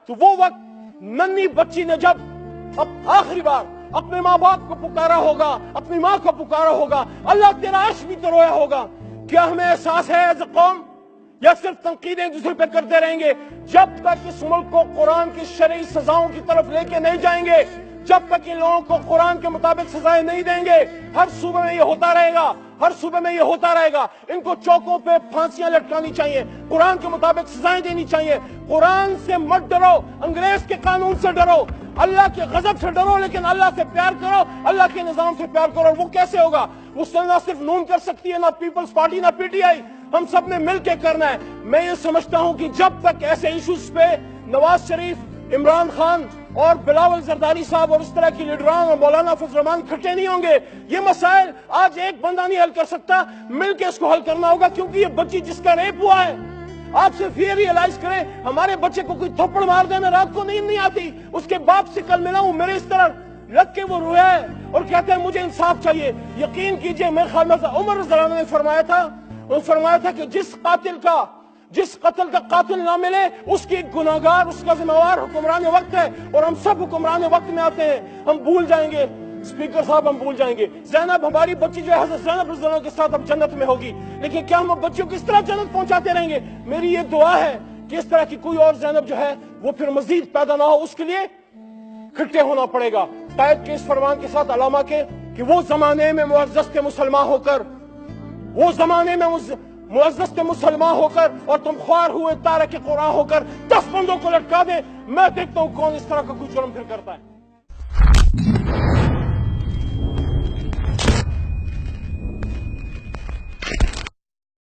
تو وہ وقت ننھی بچی نے جب اب آخری بار اپنے ماں باپ کو پکارا ہوگا، اپنی ماں کو پکارا ہوگا، اللہ تیرا عرش بھی تو رویا ہوگا. کیا ہمیں احساس ہے ایز اے قوم، یا صرف تنقیدیں دوسرے پہ کرتے رہیں گے؟ جب تک اس ملک کو قرآن کی شرعی سزاؤں کی طرف لے کے نہیں جائیں گے، جب تک ان لوگوں کو قرآن کے مطابق سزائیں نہیں دیں گے، ہر صوبے میں یہ ہوتا رہے گا، ہر صوبے میں یہ ہوتا رہے گا. ان کو چوکوں پہ پھانسیاں لٹکانی چاہیے، قرآن کے مطابق سزائیں دینی چاہیے. قرآن سے مت ڈرو، انگریز کے قانون سے ڈرو، اللہ کے غضب سے ڈرو، لیکن اللہ سے پیار کرو، اللہ کے نظام سے پیار کرو. اور وہ کیسے ہوگا؟ وہ نہ صرف نون کر سکتی ہے، نہ پیپلز پارٹی، نہ پی ٹی آئی. ہم سب نے مل کے کرنا ہے. میں یہ سمجھتا ہوں کہ جب تک ایسے ایشوز پہ نواز شریف، عمران خان اور بلاول زرداری صاحب اور اس طرح کی لیڈران اور مولانا فضل الرحمان کھٹے نہیں ہوں گے، یہ مسائل آج ایک بندہ نہیں حل کر سکتا، مل کے اس کو حل کرنا ہوگا. کیونکہ یہ بچی جس کا ریپ ہوا ہے، آپ صرف یہ ریئلائز کریں، ہمارے بچے کو کوئی تھپڑ مار دے، میں رات کو نیند نہیں آتی. اس کے باپ سے کل ملا ہوں، میرے اس طرح لگ کے وہ رویا ہے اور کہتے ہیں مجھے انصاف چاہیے. یقین کیجئے، میرے خیال میں عمر رضی اللہ عنہ نے فرمایا تھا کہ جس قتل کا قاتل نہ ملے، اس کی گناہگار، اس کا ذمہ دار حکمران وقت ہے. اور ہم سب حکمران وقت میں آتے ہیں، ہم بھول جائیں گے. اسپیکر صاحب، ہم بھول جائیں گے. زینب، ہماری بچی جو ہے حضرت زینب رضی اللہ عنہ کے ساتھ اب جنت میں ہوگی، لیکن کیا ہم بچیوں کو اس طرح جنت پہنچاتے رہیں گے؟ میری یہ دعا ہے کہ اس طرح کی کوئی اور زینب جو ہے وہ پھر مزید پیدا نہ ہو. اس کے لیے کھٹے ہونا پڑے گا. قائد کے اس فرمان کے ساتھ علامہ کے کہ وہ زمانے میں معزز مسلمان ہو کر اور تم خوار ہوئے تارک قرآن ہو کر 10 بندوں کو لٹکا دیں. میں دیکھتا ہوں کون اس طرح کا کوئی جرم پھر کرتا ہے.